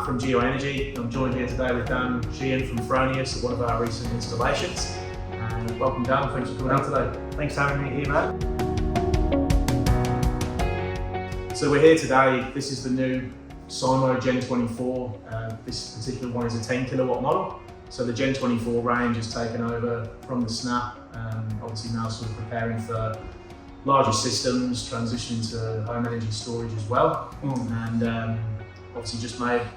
from GeoEnergy. I'm joined here today with Dan Sheahan from Fronius at one of our recent installations. Welcome Dan, thanks for coming out today. Thanks for having me here, Matt. So we're here today. This is the new Fronius Gen24. This particular one is a 10 kilowatt model. So the Gen24 range has taken over from the Snap. Obviously now sort of preparing for larger systems, transitioning to home energy storage as well. And obviously just made a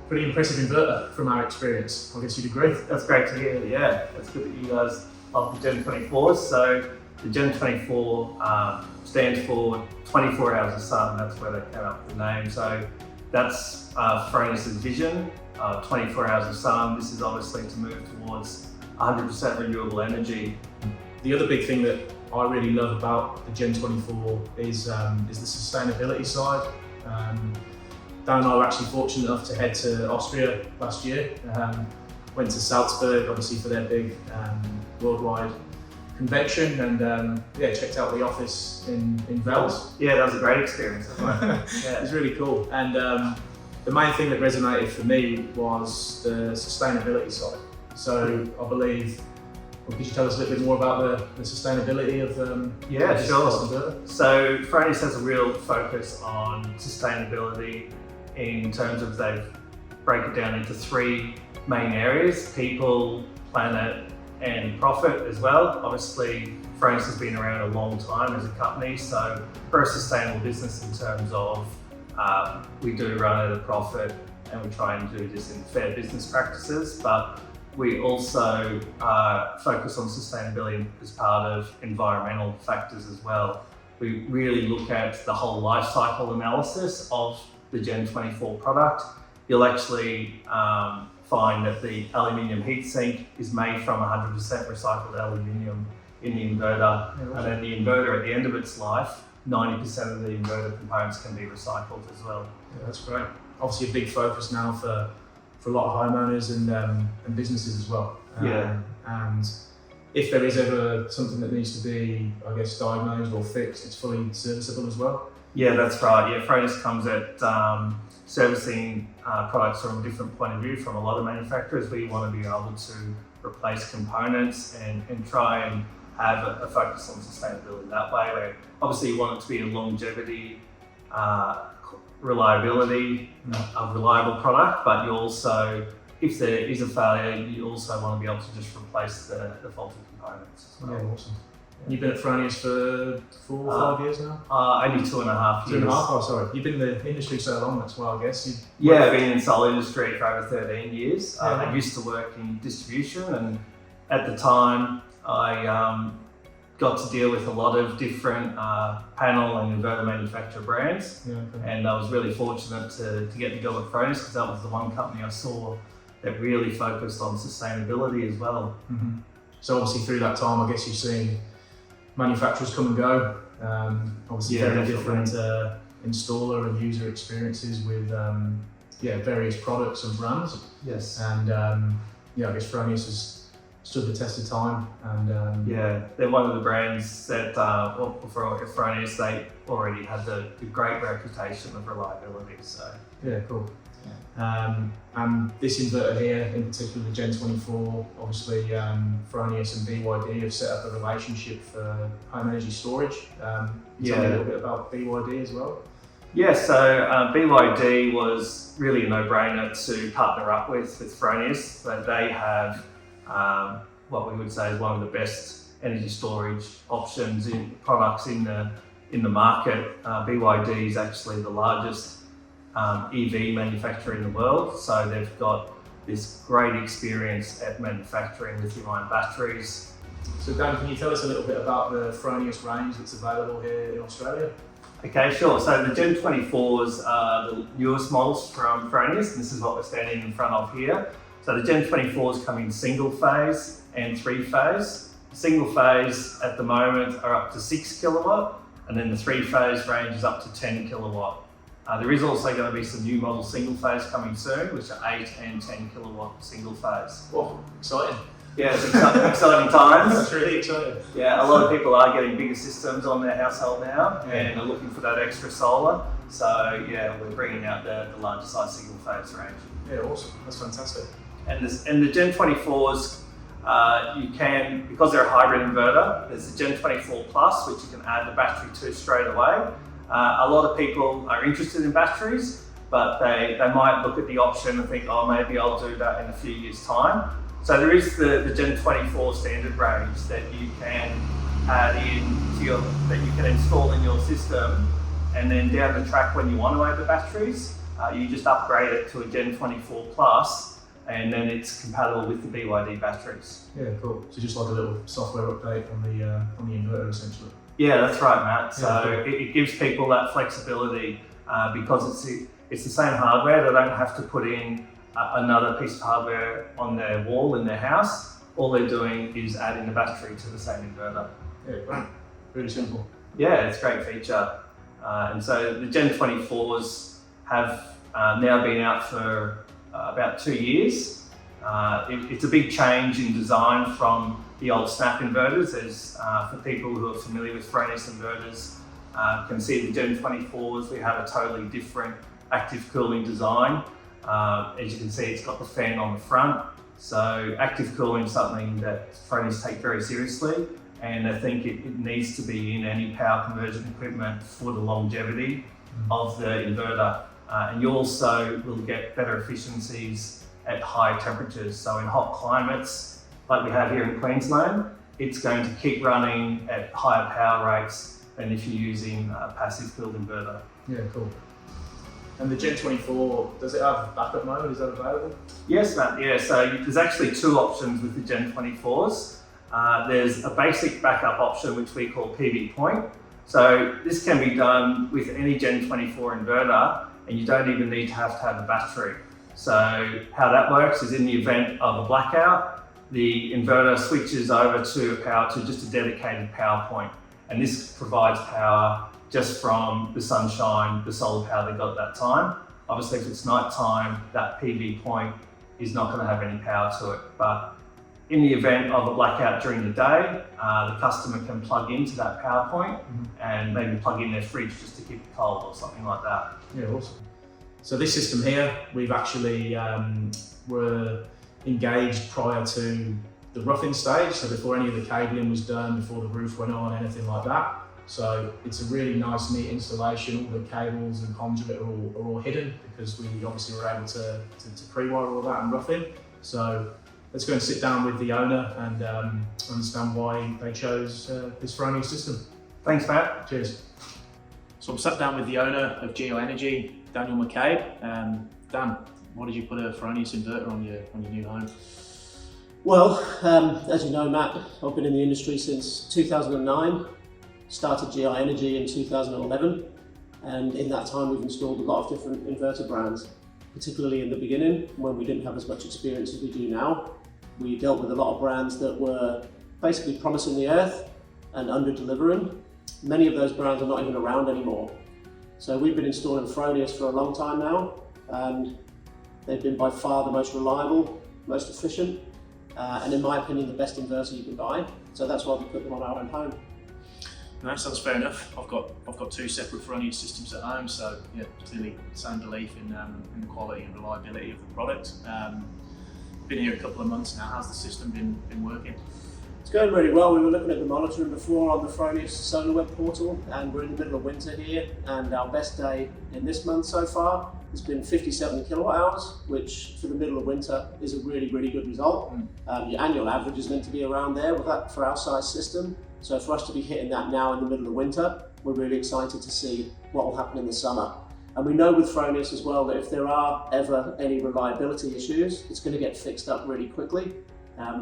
pretty impressive inverter from our experience. I guess you'd agree? That's great to hear, yeah. It's good that you guys love the Gen24s. So the Gen24 stands for 24 hours of sun. That's where they came up with the name. So that's Fronius' vision, 24 hours of sun. This is obviously to move towards 100% renewable energy. The other big thing that I really love about the Gen24 is the sustainability side. Dan and I were actually fortunate enough to head to Austria last year. Went to Salzburg, obviously for their big worldwide convention, and checked out the office in Wels. Yeah, that was a great experience. It was really cool. And the main thing that resonated for me was the sustainability side. So I believe, could you tell us a little bit more about the sustainability of Yeah, sure. this inverter? So Fronius has a real focus on sustainability in terms of they break it down into three main areas: people, planet, and profit as well. Obviously, Fronius has been around a long time as a company, so we're a sustainable business in terms of we do run at a profit and we try and do this in fair business practices, but we also focus on sustainability as part of environmental factors as well. We really look at the whole life cycle analysis of the Gen24 product. You'll actually find that the aluminium heatsink is made from 100% recycled aluminium in the inverter. And then the inverter, at the end of its life, 90% of the inverter components can be recycled as well. Yeah, that's great. Obviously a big focus now for a lot of homeowners and businesses as well. And if there is ever something that needs to be, I guess, diagnosed or fixed, it's fully serviceable as well. Yeah, that's right. Yeah, Fronius comes at servicing products from a different point of view from a lot of manufacturers. We want to be able to replace components and try and have a focus on sustainability that way. Where obviously you want it to be a longevity, reliability, a reliable product, but you also, if there is a failure, you also want to be able to just replace the faulty components as well. Yeah, awesome. You've been at Fronius for 4 or 5 years now? Only 2.5 years. 2.5? Oh, sorry. You've been in the industry so long, that's why I guess. I've been in the solar industry for over 13 years. I used to work in distribution, and at the time I got to deal with a lot of different panel and inverter manufacturer brands. And I was really fortunate to get the job at Fronius because that was the one company I saw that really focused on sustainability as well. Mm-hmm. So obviously through that time, I guess you've seen manufacturers come and go. Obviously very different installer and user experiences with various products and brands. Yes. And I guess Fronius has stood the test of time. And they're one of the brands that, before Fronius, they already had the great reputation of reliability. So yeah, cool. And this inverter here, in particular the Gen24, obviously Fronius and BYD have set up a relationship for home energy storage. Tell me a little bit about BYD as well. Yeah, so BYD was really a no-brainer to partner up with Fronius. So they have what we would say is one of the best energy storage options in products in the market. BYD is actually the largest EV manufacturer in the world, so they've got this great experience at manufacturing lithium-ion batteries. So Dan, can you tell us a little bit about the Fronius range that's available here in Australia? Okay, sure. So the Gen24s are the newest models from Fronius, and this is what we're standing in front of here. So the Gen24s come in single phase and 3-phase. Single phase at the moment are up to 6 kilowatt, and then the 3-phase range is up to 10 kilowatt. There is also going to be some new model single phase coming soon, which are 8 and 10 kilowatt single phase. Whoa, exciting. Yeah, it's exciting times. That's really exciting. Yeah, a lot of people are getting bigger systems on their household now and are looking for that extra solar. So yeah, we're bringing out the larger size single phase range. Yeah, awesome. That's fantastic. And the Gen24s, you can, because they're a hybrid inverter, there's the Gen24 Plus, which you can add the battery to straight away. A lot of people are interested in batteries, but they might look at the option and think, oh, maybe I'll do that in a few years' time. So there is the Gen24 standard range that you can add in to that you can install in your system, and then down the track when you want to add the batteries, you just upgrade it to a Gen24 Plus, and then it's compatible with the BYD batteries. Yeah, cool. So just like a little software update on the inverter essentially. Yeah, that's right, Matt. So Yeah, cool. it gives people that flexibility because it's the same hardware. They don't have to put in another piece of hardware on their wall in their house. All they're doing is adding the battery to the same inverter. Yeah, great. Really simple. Yeah, it's a great feature. And so the Gen24s have now been out for about 2 years. It's a big change in design from the old snap inverters. As for people who are familiar with Fronius inverters, can see the Gen24s, we have a totally different active cooling design. As you can see, it's got the fan on the front. So active cooling is something that Fronius take very seriously, and I think it needs to be in any power conversion equipment for the longevity of the inverter. And you also will get better efficiencies at high temperatures. So in hot climates, like we have here in Queensland, it's going to keep running at higher power rates than if you're using a passive cooled inverter. Yeah, cool. And the Gen24, does it have backup mode? Is that available? Yes, Matt. Yeah, so there's actually two options with the Gen24s. There's a basic backup option, which we call PV point. So this can be done with any Gen24 inverter, and you don't even need to have a battery. So how that works is in the event of a blackout, the inverter switches over to just a dedicated power point. And this provides power just from the sunshine, the solar power they got at that time. Obviously, if it's night time, that PV point is not going to have any power to it. But in the event of a blackout during the day, the customer can plug into that power point and maybe plug in their fridge just to keep it cold or something like that. Yeah, awesome. So this system here, we've actually were engaged prior to the roughing stage, so before any of the cabling was done, before the roof went on, anything like that. So it's a really nice, neat installation. All the cables and conduit are all hidden because we obviously were able to pre-wire all that and rough in. So let's go and sit down with the owner and understand why they chose this Fronius system. Thanks, Matt. Cheers. So I'm sat down with the owner of Geo Energy, Daniel McCabe. Dan, why did you put a Fronius inverter on your new home? Well, as you know, Matt, I've been in the industry since 2009. Started GI Energy in 2011, and in that time we've installed a lot of different inverter brands, particularly in the beginning when we didn't have as much experience as we do now. We dealt with a lot of brands that were basically promising the earth and under-delivering. Many of those brands are not even around anymore. So we've been installing Fronius for a long time now, and they've been by far the most reliable, most efficient, and in my opinion, the best inverter you can buy. So that's why we put them on our own home. No, sounds fair enough. I've got two separate Fronius systems at home, so yeah, clearly same belief in the quality and reliability of the product. Been here a couple of months now. How's the system been working? It's going really well. We were looking at the monitoring before on the Fronius Solar Web portal, and we're in the middle of winter here, and our best day in this month so far has been 57 kilowatt hours, which for the middle of winter is a really, really good result. Your annual average is meant to be around there with that for our size system. So for us to be hitting that now in the middle of winter, we're really excited to see what will happen in the summer. And we know with Fronius as well that if there are ever any reliability issues, it's going to get fixed up really quickly.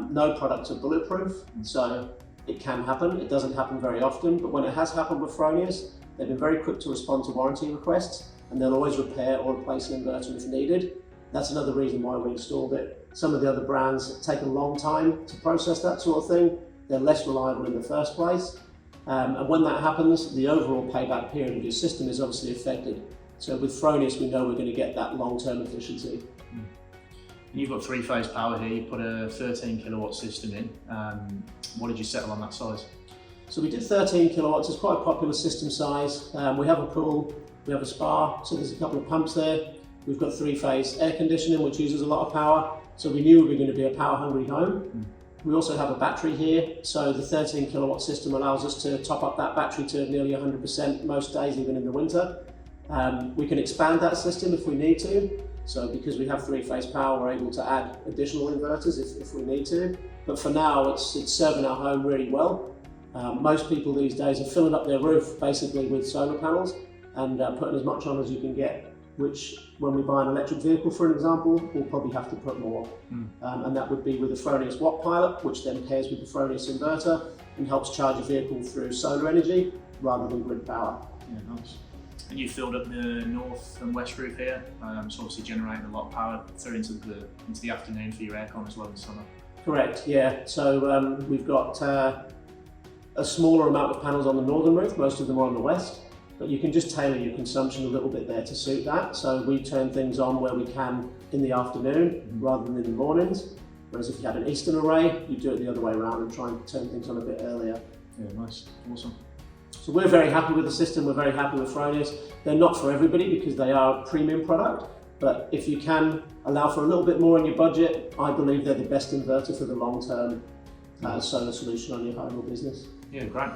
No products are bulletproof, so it can happen. It doesn't happen very often, but when it has happened with Fronius, they've been very quick to respond to warranty requests, and they'll always repair or replace an inverter if needed. That's another reason why we installed it. Some of the other brands take a long time to process that sort of thing. They're less reliable in the first place. And when that happens, the overall payback period of your system is obviously affected. So with Fronius, we know we're going to get that long-term efficiency. You've got three-phase power here. You put a 13 kilowatt system in. What did you settle on that size? So we did 13 kilowatts. It's quite a popular system size. We have a pool We have a spa, so there's a couple of pumps there. We've got 3-phase air conditioning, which uses a lot of power. So we knew we were going to be a power-hungry home. We also have a battery here, so the 13 kilowatt system allows us to top up that battery to nearly 100% most days, even in the winter. We can expand that system if we need to. So because we have 3-phase power, we're able to add additional inverters if we need to. But for now, it's serving our home really well. Most people these days are filling up their roof basically with solar panels and putting as much on as you can get, which when we buy an electric vehicle, for an example, we'll probably have to put more. And that would be with the Fronius Watt Pilot, which then pairs with the Fronius inverter and helps charge a vehicle through solar energy rather than grid power. Yeah, nice. And you filled up the north and west roof here, so obviously generating a lot of power through into the afternoon for your aircon as well in summer. Correct, yeah. So we've got a smaller amount of panels on the northern roof, most of them are on the west, but you can just tailor your consumption a little bit there to suit that. So we turn things on where we can in the afternoon rather than in the mornings, whereas if you had an eastern array, you do it the other way around and try and turn things on a bit earlier. Yeah, nice, awesome. So we're very happy with the system, we're very happy with Fronius. They're not for everybody because they are a premium product, but if you can allow for a little bit more in your budget, I believe they're the best inverter for the long-term solar solution on your home or business. Yeah, great.